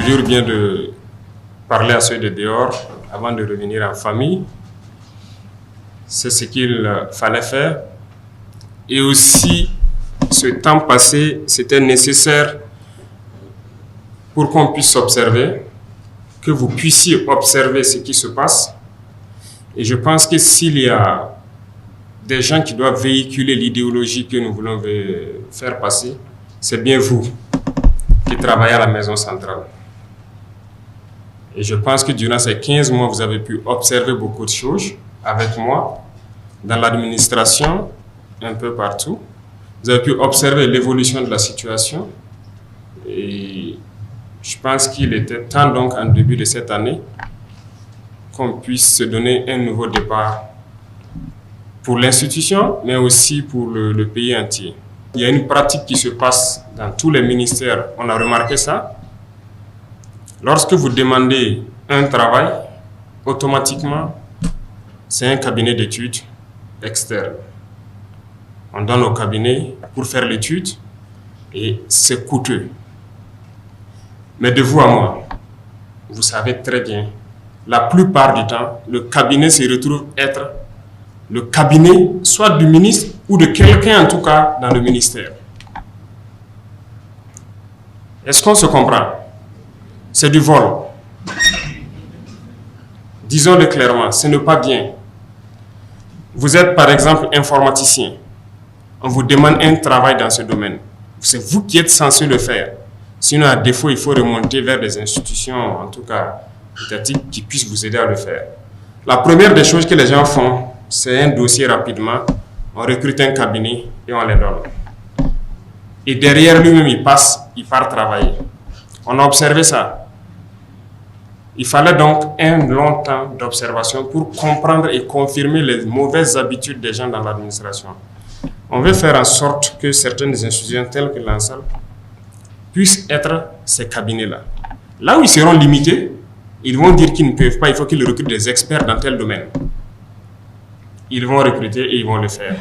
toujours bien de parler à ceux de dehors avant de revenir en famille. C'est ce qu'il fallait faire. Et aussi, ce temps passé, c'était nécessaire pour qu'on puisse observer, que vous puissiez observer ce qui se passe. Et je pense que s'il y a des gens qui doivent véhiculer l'idéologie que nous voulons faire passer, c'est bien vous qui travaillez à la maison centrale. Et je pense que durant ces 15 mois, vous avez pu observer beaucoup de choses avec moi, dans l'administration, un peu partout. Vous avez pu observer l'évolution de la situation. Et je pense qu'il était temps donc, en début de cette année, qu'on puisse se donner un nouveau départ pour l'institution, mais aussi pour le pays entier. Il y a une pratique qui se passe dans tous les ministères. On a remarqué ça. Lorsque vous demandez un travail, automatiquement, c'est un cabinet d'études externe. On donne au cabinet pour faire l'étude et c'est coûteux. Mais de vous à moi, vous savez très bien, la plupart du temps, le cabinet se retrouve être le cabinet soit du ministre ou de quelqu'un en tout cas dans le ministère. Est-ce qu'on se comprend? C'est du vol. Disons-le clairement, ce n'est pas bien. Vous êtes par exemple informaticien. On vous demande un travail dans ce domaine. C'est vous qui êtes censé le faire. Sinon, à défaut, il faut remonter vers des institutions, en tout cas étatiques, qui puissent vous aider à le faire. La première des choses que les gens font, c'est un dossier rapidement, on recrute un cabinet et on les donne. Et derrière lui-même, il part travailler. On a observé ça. Il fallait donc un long temps d'observation pour comprendre et confirmer les mauvaises habitudes des gens dans l'administration. On veut faire en sorte que certaines institutions telles que l'ANSAL puissent être ces cabinets-là. Là où ils seront limités, ils vont dire qu'ils ne peuvent pas, il faut qu'ils recrutent des experts dans tel domaine. Ils vont recruter et ils vont le faire.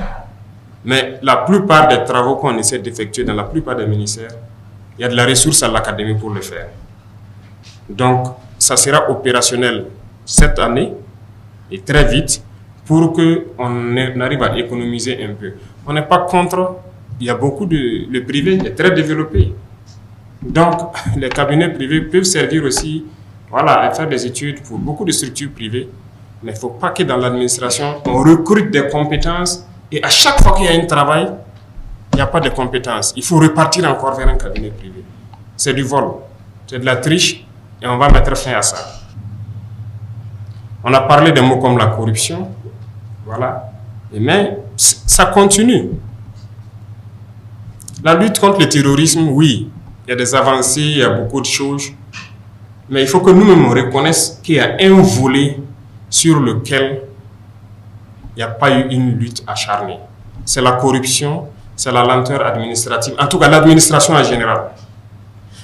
Mais la plupart des travaux qu'on essaie d'effectuer dans la plupart des ministères, il y a de la ressource à l'académie pour le faire. Donc, ça sera opérationnel cette année et très vite pour qu'on arrive à économiser un peu. On n'est pas contre, il y a beaucoup de... Le privé est très développé. Donc, les cabinets privés peuvent servir aussi à faire des études pour beaucoup de structures privées. Mais il ne faut pas que dans l'administration, on recrute des compétences et à chaque fois qu'il y a un travail, il n'y a pas de compétences. Il faut repartir encore vers un cabinet privé. C'est du vol, c'est de la triche et on va mettre fin à ça. On a parlé de mots comme la corruption, mais ça continue. La lutte contre le terrorisme, oui, il y a des avancées, il y a beaucoup de choses, mais il faut que nous-mêmes reconnaissions qu'il y a un volet sur lequel il n'y a pas eu une lutte acharnée. C'est la corruption, c'est la lenteur administrative, en tout cas l'administration en général.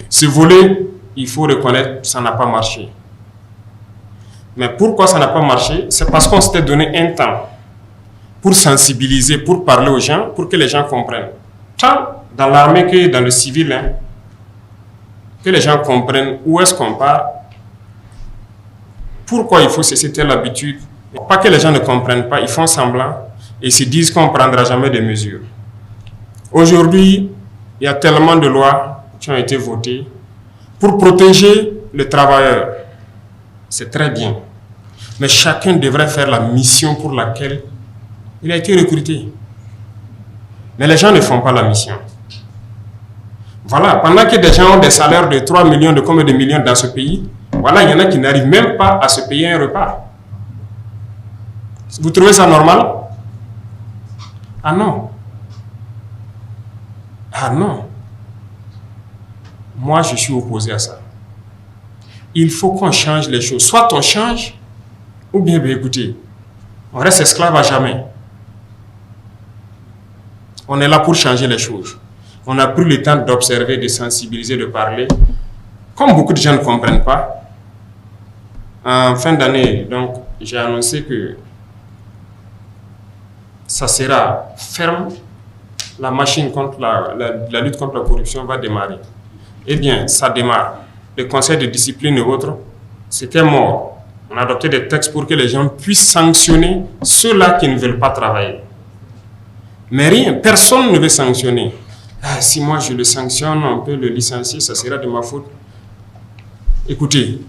Ce volet, il faut reconnaître, ça n'a pas marché. Mais pourquoi ça n'a pas marché? C'est parce qu'on s'était donné un temps pour sensibiliser, pour parler aux gens, pour que les gens comprennent. Tant dans l'armée que dans le civil, que les gens comprennent où est-ce qu'on part, pourquoi il faut cesser telle habitude. Pas que les gens ne comprennent pas, ils font semblant et se disent qu'on ne prendra jamais de mesures. Aujourd'hui, il y a tellement de lois qui ont été votées pour protéger le travailleur. C'est très bien. Mais chacun devrait faire la mission pour laquelle il a été recruté. Mais les gens ne font pas la mission. Pendant que des gens ont des salaires de 3 millions, de combien de millions dans ce pays, il y en a qui n'arrivent même pas à se payer un repas. Vous trouvez ça normal? Ah non. Ah non. Moi, je suis opposé à ça. Il faut qu'on change les choses. Soit on change, ou bien, écoutez, on reste esclave à jamais. On est là pour changer les choses. On a pris le temps d'observer, de sensibiliser, de parler. Comme beaucoup de gens ne comprennent pas, en fin d'année, donc, j'ai annoncé que ça sera ferme. La machine contre la lutte contre la corruption va démarrer. Eh bien, ça démarre. les conseils de discipline et autres, c'était mort. On a adopté des textes pour que les gens puissent sanctionner ceux-là qui ne veulent pas travailler. Mais rien, personne ne veut sanctionner. Ah, si moi je le sanctionne, on peut le licencier, ça sera de ma faute. Écoutez,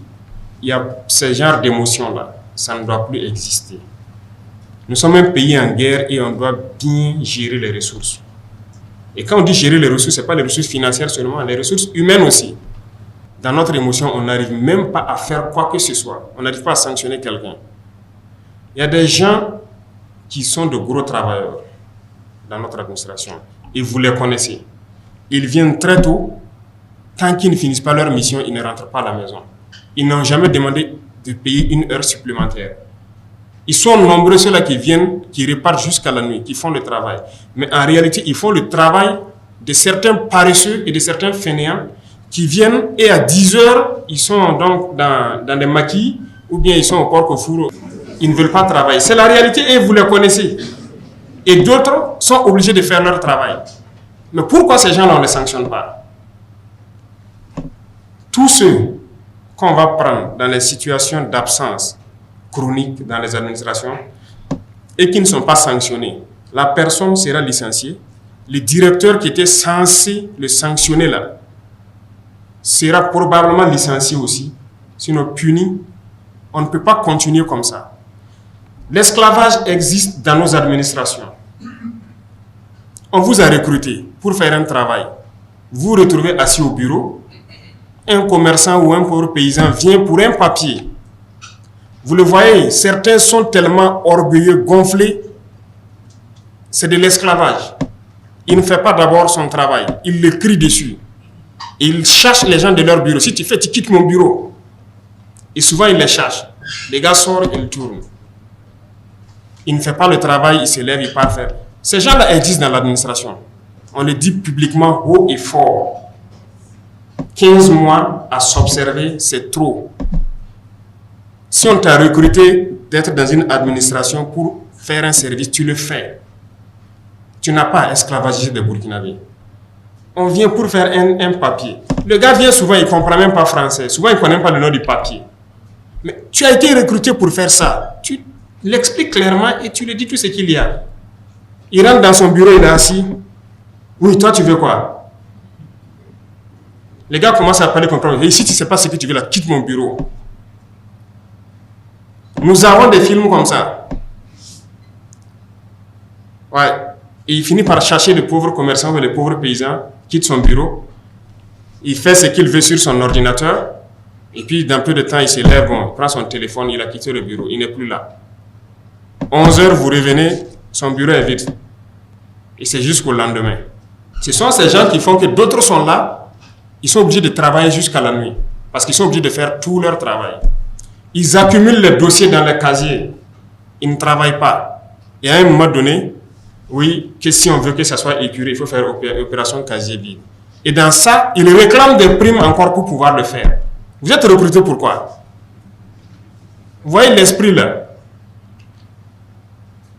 il y a ce genre d'émotions-là, ça ne doit plus exister. Nous sommes un pays en guerre et on doit bien gérer les ressources. Et quand on dit gérer les ressources, ce n'est pas les ressources financières seulement, les ressources humaines aussi. Dans notre émotion, on n'arrive même pas à faire quoi que ce soit. On n'arrive pas à sanctionner quelqu'un. Il y a des gens qui sont de gros travailleurs dans notre administration. Et vous les connaissez. Ils viennent très tôt. Tant qu'ils ne finissent pas leur mission, ils ne rentrent pas à la maison. Ils n'ont jamais demandé de payer une heure supplémentaire. Ils sont nombreux ceux-là qui viennent, qui repartent jusqu'à la nuit, qui font le travail. Mais en réalité, ils font le travail de certains paresseux et de certains fainéants qui viennent et à 10 heures, ils sont donc dans des maquis ou bien ils sont au porc au four. Ils ne veulent pas travailler. C'est la réalité et vous les connaissez. Et d'autres sont obligés de faire leur travail. Mais pourquoi ces gens-là, on ne les sanctionne pas? Tous ceux qu'on va prendre dans les situations d'absence chronique dans les administrations et qui ne sont pas sanctionnés, la personne sera licenciée. Le directeur qui était censé le sanctionner là sera probablement licencié aussi, sinon puni. On ne peut pas continuer comme ça. L'esclavage existe dans nos administrations. On vous a recruté pour faire un travail. Vous vous retrouvez assis au bureau. Un commerçant ou un pauvre paysan vient pour un papier. Vous le voyez, certains sont tellement orgueilleux, gonflés. C'est de l'esclavage. Il ne fait pas d'abord son travail. Il le crie dessus. Et il cherche les gens de leur bureau. Si tu fais, tu quittes mon bureau. Et souvent, il les cherche. Les gars sortent, ils tournent. Il ne fait pas le travail, il se lève, il part faire. Ces gens-là existent dans l'administration. On le dit publiquement haut et fort. 15 mois à s'observer, c'est trop. Si on t'a recruté d'être dans une administration pour faire un service, tu le fais. Tu n'as pas à esclavagiser des Burkinabés. On vient pour faire un papier. Le gars vient souvent, il ne comprend même pas français. Souvent, il ne connaît même pas le nom du papier. Mais tu as été recruté pour faire ça. Tu l'expliques clairement et tu lui dis tout ce qu'il y a. Il rentre dans son bureau, il est assis. Oui, toi, tu veux quoi? Les gars commencent à parler comme ça. Et si tu ne sais pas ce que tu veux là, quitte mon bureau. Nous avons des films comme ça. Ouais. Et il finit par chercher le pauvre commerçant ou le pauvre paysan, quitte son bureau. Il fait ce qu'il veut sur son ordinateur. Et puis, dans peu de temps, il se lève, bon, il prend son téléphone, il a quitté le bureau. Il n'est plus là. 11 heures, vous revenez, son bureau est vide. Et c'est jusqu'au lendemain. Ce sont ces gens qui font que d'autres sont là. Ils sont obligés de travailler jusqu'à la nuit. Parce qu'ils sont obligés de faire tout leur travail. Ils accumulent les dossiers dans les casiers. Ils ne travaillent pas. Et à un moment donné, oui, que si on veut que ça soit épuré, il faut faire opération casier vide. Et dans ça, ils réclament des primes encore pour pouvoir le faire. Vous êtes recruté pourquoi? Vous voyez l'esprit là.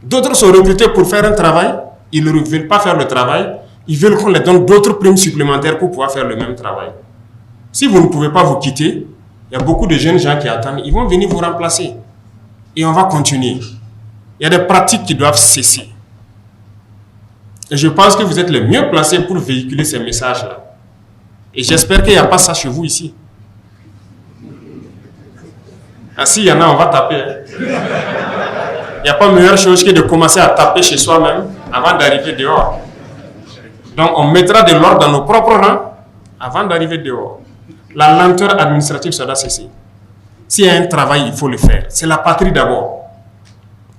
D'autres sont recrutés pour faire un travail. Ils ne veulent pas faire le travail. Ils veulent qu'on leur donne d'autres primes supplémentaires pour pouvoir faire le même travail. Si vous ne pouvez pas vous quitter, il y a beaucoup de jeunes gens qui attendent. Ils vont venir vous remplacer. Et on va continuer. Il y a des pratiques qui doivent cesser. Et je pense que vous êtes les mieux placés pour véhiculer ces messages-là. Et j'espère qu'il n'y a pas ça chez vous ici. Ah, s'il y en a, on va taper. Il n'y a pas meilleure chose que de commencer à taper chez soi-même avant d'arriver dehors. Donc, on mettra de l'ordre dans nos propres rangs avant d'arriver dehors. La lenteur administrative, ça doit cesser. S'il y a un travail, il faut le faire. C'est la patrie d'abord.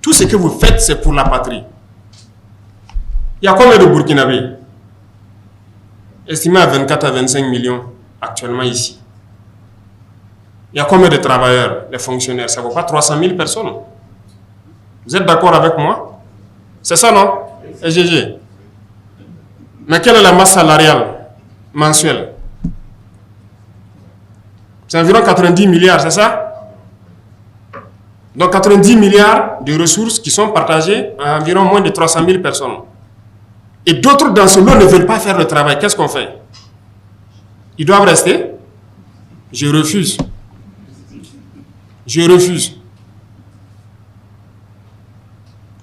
Tout ce que vous faites, c'est pour la patrie. Il y a combien de Burkinabés? Estimé à 24 à 25 millions actuellement ici. Il y a combien de travailleurs, les fonctionnaires? Ça ne vaut pas 300 000 personnes. Vous êtes d'accord avec moi? C'est ça, non? SGG. Mais quelle est la masse salariale mensuelle? C'est environ 90 milliards, c'est ça? Donc 90 milliards de ressources qui sont partagées à environ moins de 300 000 personnes. Et d'autres dans ce lot ne veulent pas faire le travail. Qu'est-ce qu'on fait? Ils doivent rester. Je refuse. Je refuse.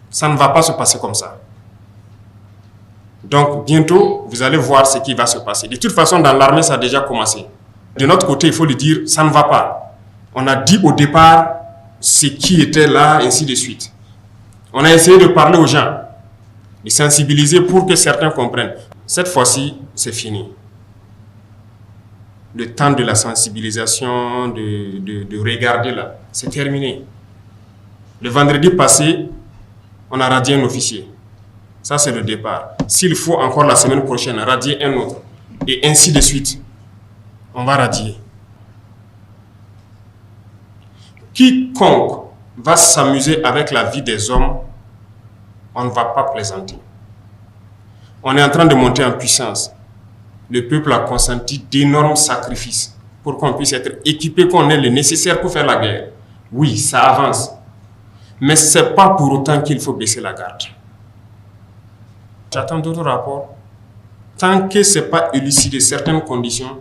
Ça ne va pas se passer comme ça. Donc, bientôt, vous allez voir ce qui va se passer. De toute façon, dans l'armée, ça a déjà commencé. De notre côté, il faut le dire, ça ne va pas. On a dit au départ ce qui était là, ainsi de suite. On a essayé de parler aux gens, de sensibiliser pour que certains comprennent. Cette fois-ci, c'est fini. Le temps de la sensibilisation, de regarder là, c'est terminé. Le vendredi passé, on a radié un officier. Ça, c'est le départ. S'il faut encore la semaine prochaine radier un autre, et ainsi de suite, on va radier. Quiconque va s'amuser avec la vie des hommes, on ne va pas plaisanter. On est en train de monter en puissance. Le peuple a consenti d'énormes sacrifices pour qu'on puisse être équipé, qu'on ait le nécessaire pour faire la guerre. Oui, ça avance. Mais ce n'est pas pour autant qu'il faut baisser la garde. J'attends d'autres rapports. Tant que ce n'est pas élucidé certaines conditions,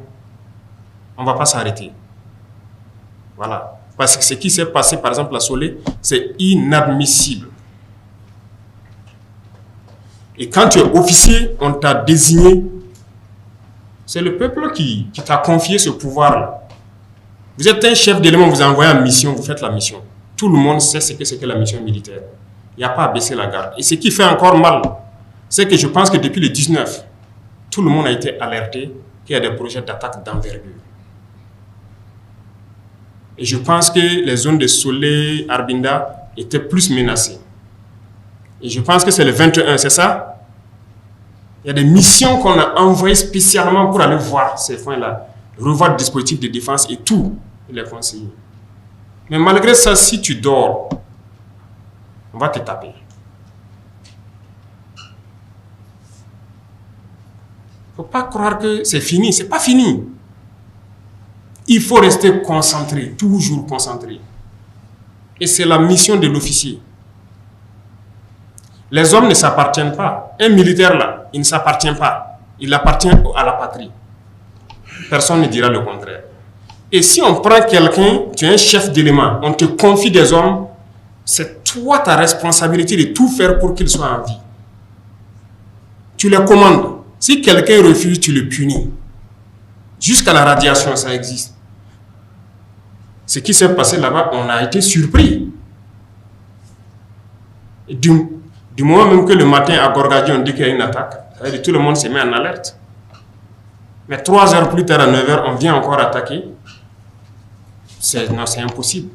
on ne va pas s'arrêter. Voilà. Parce que ce qui s'est passé, par exemple, à Solé, c'est inadmissible. Et quand tu es officier, on t'a désigné. C'est le peuple qui t'a confié ce pouvoir-là. Vous êtes un chef d'élément, vous envoyez en mission, vous faites la mission. Tout le monde sait ce que c'est que la mission militaire. Il n'y a pas à baisser la garde. Et ce qui fait encore mal, c'est que je pense que depuis le 19, tout le monde a été alerté qu'il y a des projets d'attaque d'envergure. Et je pense que les zones de Solé, Arbinda étaient plus menacées. Et je pense que c'est le 21, c'est ça? Il y a des missions qu'on a envoyées spécialement pour aller voir ces points-là, revoir le dispositif de défense et tout, les conseiller. Mais malgré ça, si tu dors, on va te taper. Il ne faut pas croire que c'est fini, c'est pas fini. Il faut rester concentré, toujours concentré. Et c'est la mission de l'officier. Les hommes ne s'appartiennent pas. Un militaire là, il ne s'appartient pas. Il appartient à la patrie. Personne ne dira le contraire. Et si on prend quelqu'un, tu es un chef d'élément, on te confie des hommes, c'est toi ta responsabilité de tout faire pour qu'ils soient en vie. Tu les commandes. Si quelqu'un refuse, tu le punis. Jusqu'à la radiation, ça existe. Ce qui s'est passé là-bas, on a été surpris. Du moment même que le matin à Gorgadi, on dit qu'il y a une attaque, tout le monde se met en alerte. Mais 3 heures plus tard, à 9 heures, on vient encore attaquer. Non, c'est impossible.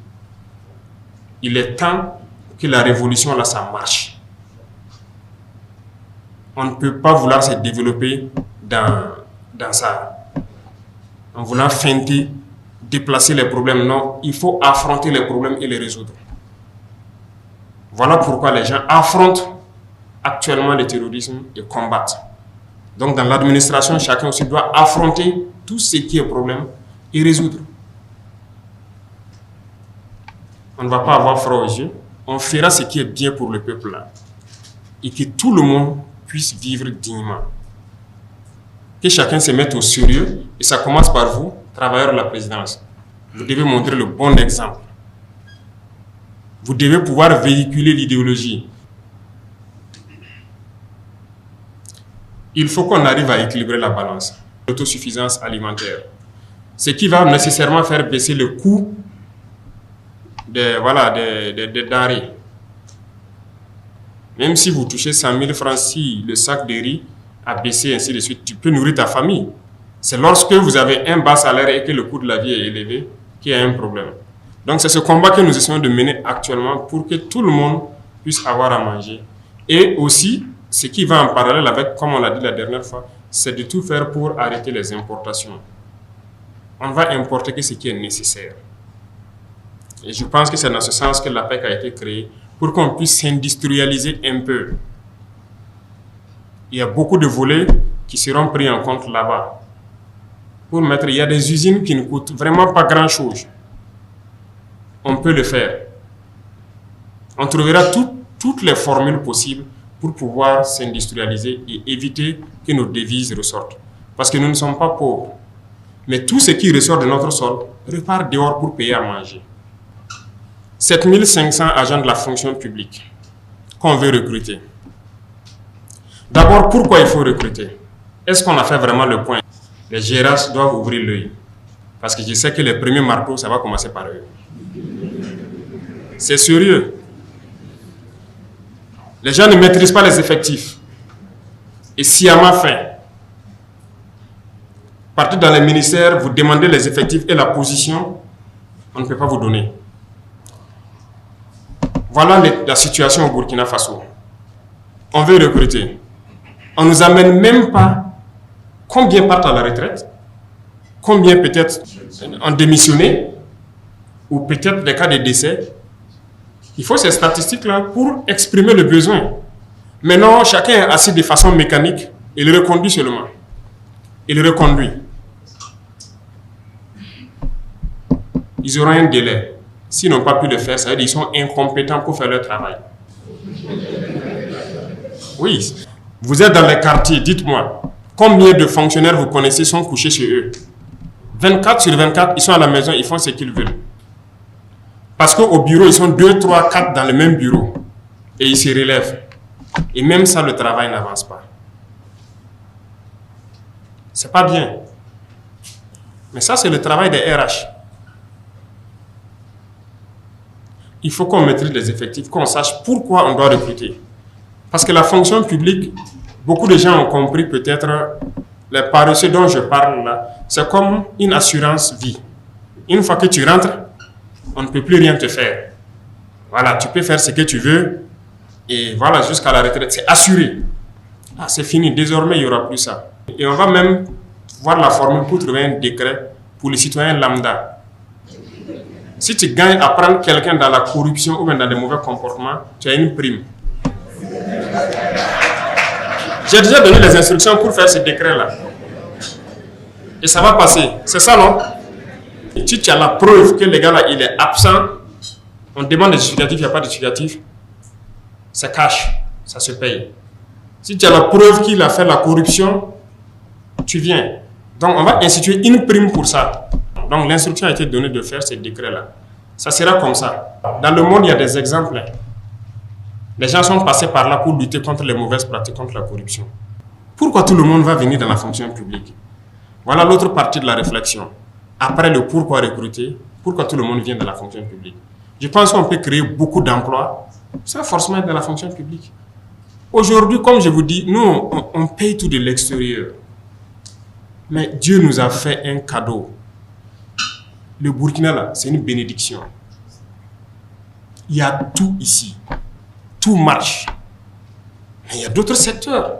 Il est temps que la révolution, là, ça marche. On ne peut pas vouloir se développer dans ça. En voulant feinter, déplacer les problèmes. Non, il faut affronter les problèmes et les résoudre. Voilà pourquoi les gens affrontent actuellement le terrorisme et combattent. Donc dans l'administration, chacun aussi doit affronter tout ce qui est problème et résoudre. On ne va pas avoir froid aux yeux. On fera ce qui est bien pour le peuple là. Et que tout le monde puisse vivre dignement. Que chacun se mette au sérieux. Et ça commence par vous, travailleurs de la présidence. Vous devez montrer le bon exemple. Vous devez pouvoir véhiculer l'idéologie. Il faut qu'on arrive à équilibrer la balance. L'autosuffisance alimentaire. Ce qui va nécessairement faire baisser le coût des denrées. Même si vous touchez 100 000 francs, si le sac de riz a baissé, ainsi de suite, tu peux nourrir ta famille. C'est lorsque vous avez un bas salaire et que le coût de la vie est élevé qu'il y a un problème. Donc c'est ce combat que nous essayons de mener actuellement pour que tout le monde puisse avoir à manger. Et aussi, ce qui va en parallèle avec, comme on l'a dit la dernière fois, c'est de tout faire pour arrêter les importations. On va importer que ce qui est nécessaire. Et je pense que c'est dans ce sens que l'APEC a été créée, pour qu'on puisse s'industrialiser un peu. Il y a beaucoup de volets qui seront pris en compte là-bas. Il y a des usines qui ne coûtent vraiment pas grand-chose. On peut le faire. On trouvera toutes les formules possibles pour pouvoir s'industrialiser et éviter que nos devises ressortent. Parce que nous ne sommes pas pauvres. Mais tout ce qui ressort de notre sol repart dehors pour payer à manger. 7500 agents de la fonction publique qu'on veut recruter. D'abord, pourquoi il faut recruter? Est-ce qu'on a fait vraiment le point? Les GRH doivent ouvrir l'œil. Parce que je sais que les premiers marteaux, ça va commencer par eux. C'est sérieux. Les gens ne maîtrisent pas les effectifs. Et sciemment fait. Partez dans les ministères, vous demandez les effectifs et la position, on ne peut pas vous donner. Voilà la situation au Burkina Faso. On veut recruter. On ne nous amène même pas combien partent à la retraite, combien peut-être ont démissionné, ou peut-être des cas de décès. Il faut ces statistiques-là pour exprimer le besoin. Maintenant, chacun est assis de façon mécanique, il reconduit seulement. Il reconduit. Ils auront un délai. S'ils n'ont pas pu le faire, ça veut dire qu'ils sont incompétents pour faire leur travail. Oui. Vous êtes dans les quartiers, dites-moi, combien de fonctionnaires vous connaissez sont couchés chez eux? 24 sur 24, ils sont à la maison, ils font ce qu'ils veulent. Parce qu'au bureau, ils sont 2, 3, 4 dans le même bureau. Et ils se relèvent. Et même ça, le travail n'avance pas. C'est pas bien. Mais ça, c'est le travail des RH. Il faut qu'on maîtrise les effectifs, qu'on sache pourquoi on doit recruter. Parce que la fonction publique, beaucoup de gens ont compris peut-être les paresseux dont je parle là, c'est comme une assurance vie. Une fois que tu rentres, on ne peut plus rien te faire. Voilà, tu peux faire ce que tu veux et voilà, jusqu'à la retraite, c'est assuré. Ah, c'est fini, désormais, il n'y aura plus ça. Et on va même voir la formule pour trouver un décret pour les citoyens lambda. Si tu gagnes à prendre quelqu'un dans la corruption ou même dans des mauvais comportements, tu as une prime. J'ai déjà donné les instructions pour faire ce décret-là. Et ça va passer. C'est ça, non? Et si tu as la preuve que le gars-là, il est absent, on demande des justificatifs, il n'y a pas de justificatif, c'est cash, ça se paye. Si tu as la preuve qu'il a fait la corruption, tu viens. Donc, on va instituer une prime pour ça. Donc, l'instruction a été donnée de faire ce décret-là. Ça sera comme ça. Dans le monde, il y a des exemples. Les gens sont passés par là pour lutter contre les mauvaises pratiques, contre la corruption. Pourquoi tout le monde va venir dans la fonction publique? Voilà l'autre partie de la réflexion. Après le pourquoi recruter, pourquoi tout le monde vient dans la fonction publique? Je pense qu'on peut créer beaucoup d'emplois sans forcément être dans la fonction publique. Aujourd'hui, comme je vous dis, nous, on paye tout de l'extérieur. Mais Dieu nous a fait un cadeau. Le Burkina, là, c'est une bénédiction. Il y a tout ici. Tout marche. Mais il y a d'autres secteurs.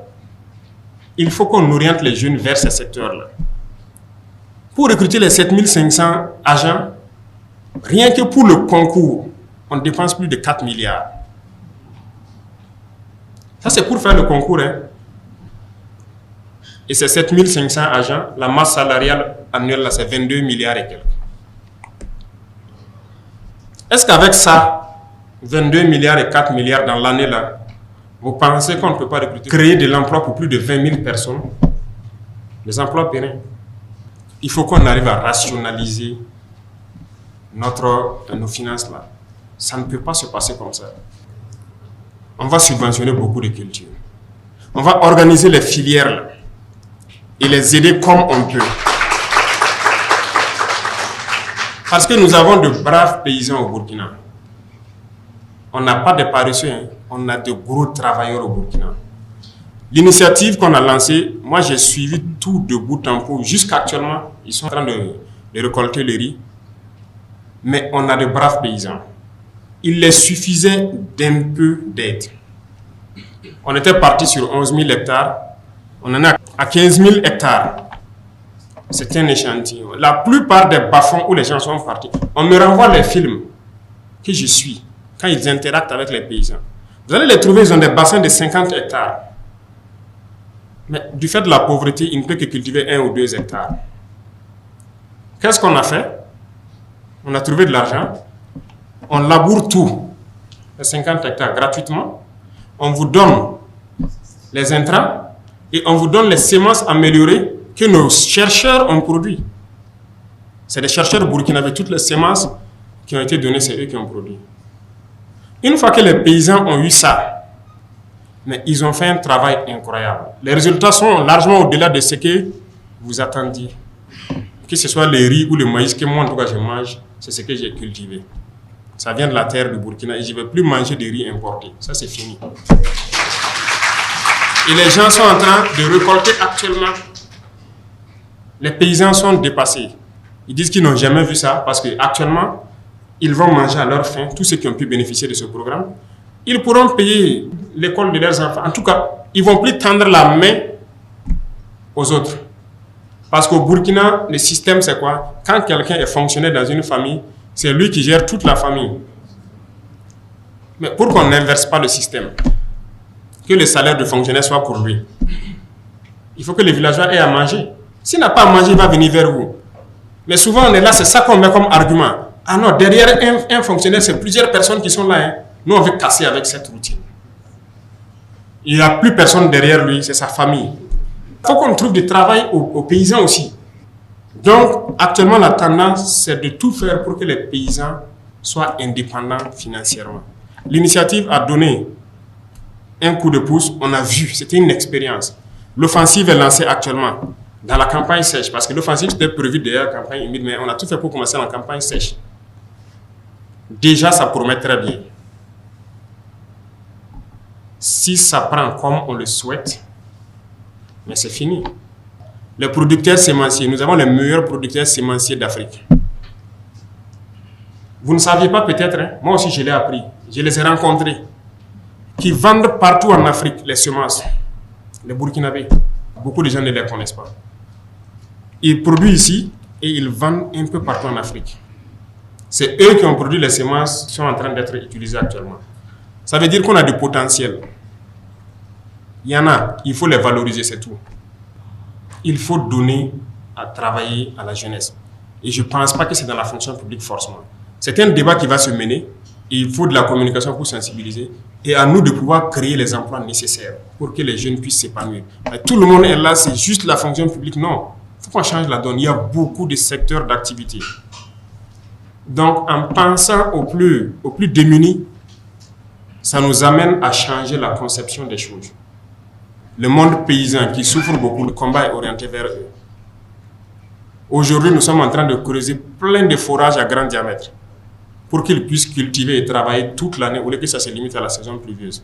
Il faut qu'on oriente les jeunes vers ces secteurs-là. Pour recruter les 7500 agents, rien que pour le concours, on dépense plus de 4 milliards. Ça, c'est pour faire le concours. Hein. Et ces 7500 agents, la masse salariale annuelle, c'est 22 milliards et quelques. Est-ce qu'avec ça, 22 milliards et 4 milliards dans l'année là, vous pensez qu'on ne peut pas recruter, créer de l'emploi pour plus de 20 000 personnes? Les emplois pérennes. Il faut qu'on arrive à rationaliser nos finances là. Ça ne peut pas se passer comme ça. On va subventionner beaucoup de cultures. On va organiser les filières là et les aider comme on peut. Parce que nous avons de braves paysans au Burkina. On n'a pas de paresseux, hein. On a de gros travailleurs au Burkina. L'initiative qu'on a lancée, moi j'ai suivi tout de bout en bout. Jusqu'actuellement, ils sont en train de récolter le riz. Mais on a de braves paysans. Il les suffisait d'un peu d'aide. On était parti sur 11 000 hectares. On en est à 15 000 hectares. C'est un échantillon. La plupart des bas-fonds où les gens sont partis, on me renvoie les films que je suis quand ils interactent avec les paysans. Vous allez les trouver, ils ont des bassins de 50 hectares. Mais du fait de la pauvreté, ils ne peuvent que cultiver 1 ou 2 hectares. Qu'est-ce qu'on a fait? On a trouvé de l'argent. On laboure tout, les 50 hectares gratuitement. On vous donne les intrants et on vous donne les semences améliorées que nos chercheurs ont produit. C'est des chercheurs burkinabés, toutes les semences qui ont été données, c'est eux qui ont produit. Une fois que les paysans ont eu ça, mais ils ont fait un travail incroyable. Les résultats sont largement au-delà de ce que vous attendiez. Que ce soit les riz ou le maïs que moi, en tout cas, je mange, c'est ce que j'ai cultivé. Ça vient de la terre du Burkina et je ne vais plus manger de riz importé. Ça, c'est fini. Et les gens sont en train de récolter actuellement. Les paysans sont dépassés. Ils disent qu'ils n'ont jamais vu ça parce qu'actuellement, ils vont manger à leur faim, tous ceux qui ont pu bénéficier de ce programme. Ils pourront payer l'école de leurs enfants. En tout cas, ils ne vont plus tendre la main aux autres. Parce qu'au Burkina, le système, c'est quoi? Quand quelqu'un est fonctionnaire dans une famille, c'est lui qui gère toute la famille. Mais pour qu'on n'inverse pas le système, que le salaire de fonctionnaire soit pour lui, il faut que les villageois aient à manger. S'il n'a pas à manger, il va venir vers vous. Mais souvent, on est là, c'est ça qu'on met comme argument. Ah non, derrière un fonctionnaire, c'est plusieurs personnes qui sont là. Hein. Nous, on veut casser avec cette routine. Il n'y a plus personne derrière lui, c'est sa famille. Il faut qu'on trouve du travail aux paysans aussi. Donc, actuellement, la tendance, c'est de tout faire pour que les paysans soient indépendants financièrement. L'initiative a donné un coup de pouce, on a vu, c'était une expérience. L'offensive est lancée actuellement dans la campagne sèche, parce que l'offensive c'était prévu derrière la campagne humide, mais on a tout fait pour commencer la campagne sèche. Déjà, ça promet très bien. Si ça prend comme on le souhaite, mais c'est fini. Les producteurs sémenciers, nous avons les meilleurs producteurs sémenciers d'Afrique. Vous ne saviez pas peut-être, hein? Moi aussi je l'ai appris, je les ai rencontrés, qui vendent partout en Afrique les semences, les Burkinabés. Beaucoup de gens ne les connaissent pas. Ils produisent ici et ils vendent un peu partout en Afrique. C'est eux qui ont produit les semences qui sont en train d'être utilisées actuellement. Ça veut dire qu'on a du potentiel. Il y en a, il faut les valoriser, c'est tout. Il faut donner à travailler à la jeunesse. Et je ne pense pas que c'est dans la fonction publique forcément. C'est un débat qui va se mener et il faut de la communication pour sensibiliser et à nous de pouvoir créer les emplois nécessaires pour que les jeunes puissent s'épanouir. Tout le monde est là, c'est juste la fonction publique. Non, il faut qu'on change la donne. Il y a beaucoup de secteurs d'activité. Donc, en pensant aux plus démunis, ça nous amène à changer la conception des choses. Le monde paysan qui souffre beaucoup, le combat est orienté vers eux. Aujourd'hui, nous sommes en train de creuser plein de forages à grand diamètre pour qu'ils puissent cultiver et travailler toute l'année au lieu que ça se limite à la saison pluvieuse.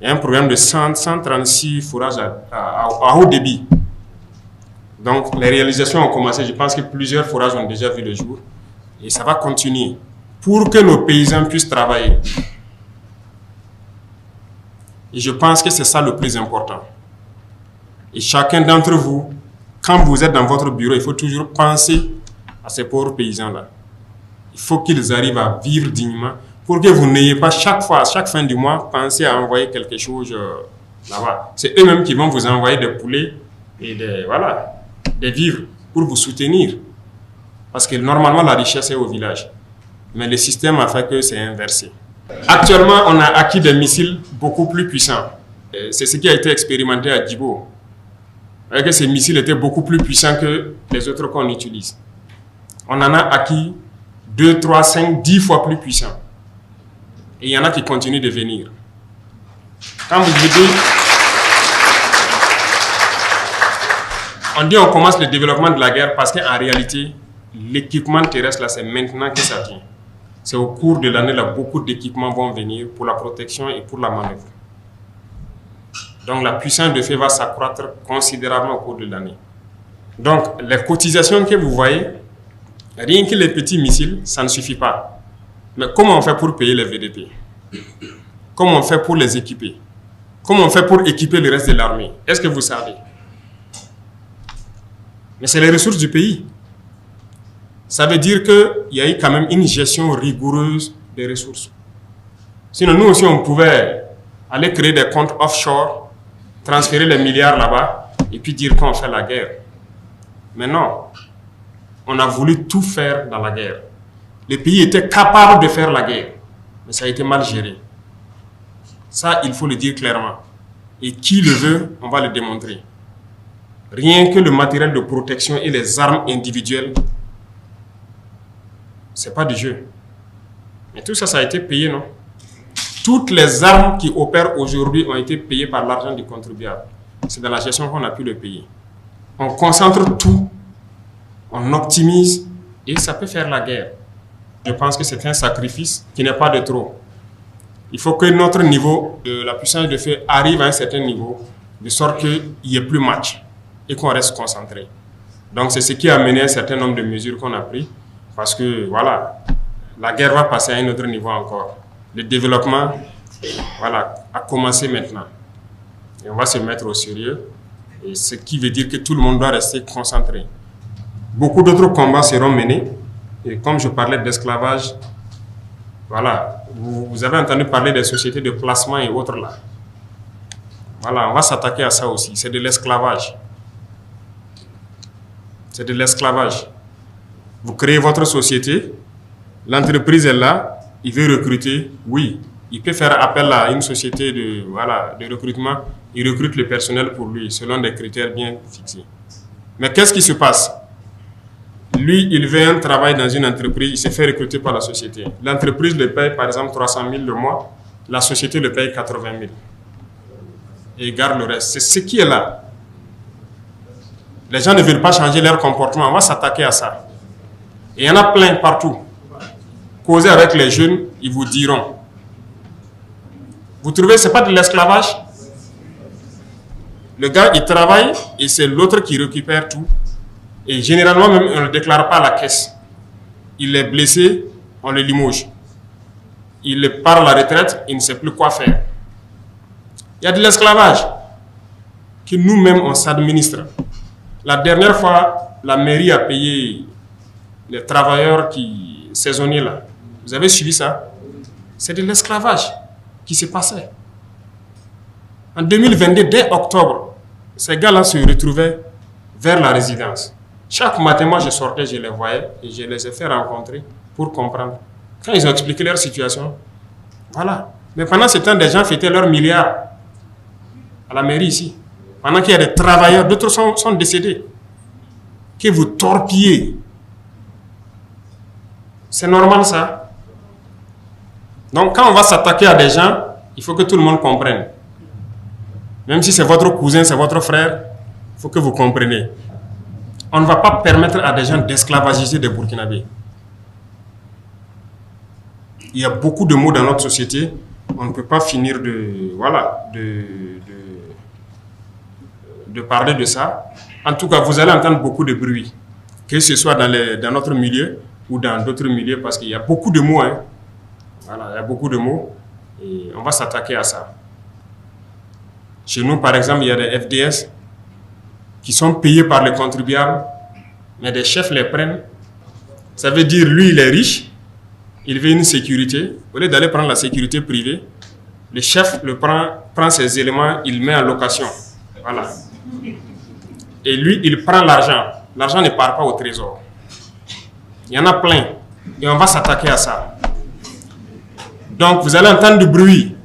Il y a un programme de 136 forages à haut débit. Donc, les réalisations ont commencé. Je pense que plusieurs forages ont déjà vu le jour. Et ça va continuer pour que nos paysans puissent travailler. Et je pense que c'est ça le plus important. Et chacun d'entre vous, quand vous êtes dans votre bureau, il faut toujours penser à ces pauvres paysans-là. Il faut qu'ils arrivent à vivre dignement pour que vous n'ayez pas chaque fois, à chaque fin du mois, pensé à envoyer quelque chose là-bas. C'est eux-mêmes qui vont vous envoyer des poulets et des vivres pour vous soutenir. Parce que normalement, la richesse est au village. Mais le système a fait que c'est inversé. Actuellement, on a acquis des missiles beaucoup plus puissants. C'est ce qui a été expérimenté à Djibo. Que ces missiles étaient beaucoup plus puissants que les autres qu'on utilise. On en a acquis 2, 3, 5, 10 fois plus puissants. Et il y en a qui continuent de venir. Quand vous dites, on dit on commence le développement de la guerre parce qu'en réalité, l'équipement terrestre, là, c'est maintenant que ça vient. C'est au cours de l'année, là, beaucoup d'équipements vont venir pour la protection et pour la manœuvre. Donc la puissance de feu va s'accroître considérablement au cours de l'année. Donc les cotisations que vous voyez, rien que les petits missiles, ça ne suffit pas. Mais comment on fait pour payer les VDP? Comment on fait pour les équiper? Comment on fait pour équiper le reste de l'armée? Est-ce que vous savez? Mais c'est les ressources du pays. Ça veut dire qu'il y a eu quand même une gestion rigoureuse des ressources. Sinon, nous aussi, on pouvait aller créer des comptes offshore, transférer les milliards là-bas, et puis dire qu'on fait la guerre. Mais non, on a voulu tout faire dans la guerre. Le pays était capable de faire la guerre, mais ça a été mal géré. Ça, il faut le dire clairement. Et qui le veut, on va le démontrer. Rien que le matériel de protection et les armes individuelles, C'est pas du jeu. Mais tout ça, ça a été payé, non? Toutes les armes qui opèrent aujourd'hui ont été payées par l'argent du contribuable. C'est dans la gestion qu'on a pu le payer. On concentre tout, on optimise et ça peut faire la guerre. Je pense que c'est un sacrifice qui n'est pas de trop. Il faut que notre niveau de la puissance de feu arrive à un certain niveau, de sorte qu'il n'y ait plus match et qu'on reste concentré. Donc c'est ce qui a mené un certain nombre de mesures qu'on a prises, parce que voilà, la guerre va passer à un autre niveau encore. Le développement, voilà, a commencé maintenant. Et on va se mettre au sérieux, et ce qui veut dire que tout le monde doit rester concentré. Beaucoup d'autres combats seront menés, et comme je parlais d'esclavage, voilà, vous avez entendu parler des sociétés de placement et autres là. Voilà, on va s'attaquer à ça aussi. C'est de l'esclavage. C'est de l'esclavage. Vous créez votre société, l'entreprise est là, il veut recruter, oui. Il peut faire appel à une société de, voilà, de recrutement, il recrute le personnel pour lui, selon des critères bien fixés. Mais qu'est-ce qui se passe? Lui, il veut un travail dans une entreprise, il se fait recruter par la société. L'entreprise le paye par exemple 300 000 le mois, la société le paye 80 000. Et il garde le reste. C'est ce qui est là. Les gens ne veulent pas changer leur comportement, on va s'attaquer à ça. Et il y en a plein partout. Causez avec les jeunes, ils vous diront. Vous trouvez que ce n'est pas de l'esclavage? Le gars, il travaille et c'est l'autre qui récupère tout. Et généralement, même, on ne le déclare pas à la caisse. Il est blessé, on le limoge. Il part à la retraite, il ne sait plus quoi faire. Il y a de l'esclavage que nous-mêmes, on s'administre. La dernière fois, la mairie a payé les travailleurs saisonniers là. Vous avez suivi ça? C'est de l'esclavage qui se passait. En 2022, dès octobre, ces gars-là se retrouvaient vers la résidence. Chaque matin, moi, je sortais, je les voyais et je les ai fait rencontrer pour comprendre. Quand ils ont expliqué leur situation, voilà. Mais pendant ce temps, des gens fêtaient leurs milliards à la mairie ici. Pendant qu'il y a des travailleurs, d'autres sont décédés. Que vous torpillez. C'est normal ça. Donc quand on va s'attaquer à des gens, il faut que tout le monde comprenne. Même si c'est votre cousin, c'est votre frère, il faut que vous compreniez. On ne va pas permettre à des gens d'esclavagiser des Burkinabés. Il y a beaucoup de mots dans notre société, on ne peut pas finir de parler de ça. En tout cas, vous allez entendre beaucoup de bruit, que ce soit dans notre milieu ou dans d'autres milieux, parce qu'il y a beaucoup de mots. Hein. Voilà, il y a beaucoup de mots et on va s'attaquer à ça. Chez nous, par exemple, il y a des FDS qui sont payés par les contribuables, mais des chefs les prennent. Ça veut dire, lui, il est riche, il veut une sécurité. Au lieu d'aller prendre la sécurité privée, le chef prend ses éléments, il met en location. Voilà. Et lui, il prend l'argent. L'argent ne part pas au trésor. Il y en a plein. Et on va s'attaquer à ça. Donc, vous allez entendre du bruit.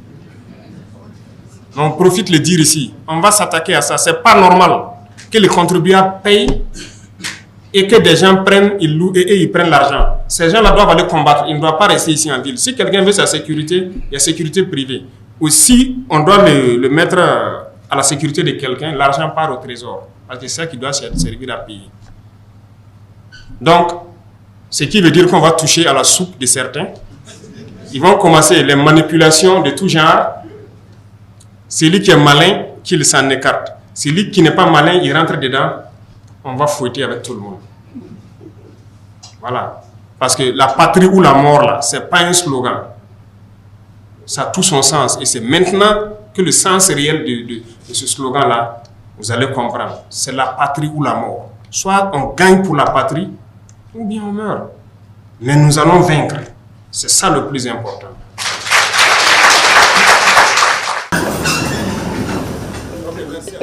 On profite de le dire ici. On va s'attaquer à ça. Ce n'est pas normal que les contribuables payent et que des gens prennent, ils louent et ils prennent l'argent. Ces gens-là doivent aller combattre. Ils ne doivent pas rester ici en ville. Si quelqu'un veut sa sécurité, il y a sécurité privée. Ou si on doit le mettre à la sécurité de quelqu'un, l'argent part au trésor. Parce que c'est ça qui doit servir à payer. Donc, ce qui veut dire qu'on va toucher à la soupe de certains. Ils vont commencer les manipulations de tout genre. Celui qui est malin, qu'il s'en écarte. Celui qui n'est pas malin, il rentre dedans. On va fouetter avec tout le monde. Voilà. Parce que la patrie ou la mort, là, ce n'est pas un slogan. Ça a tout son sens. Et c'est maintenant que le sens réel de ce slogan-là, vous allez comprendre. C'est la patrie ou la mort. Soit on gagne pour la patrie, ou bien on meurt. Mais nous allons vaincre. C'est ça le plus important. Ok, merci.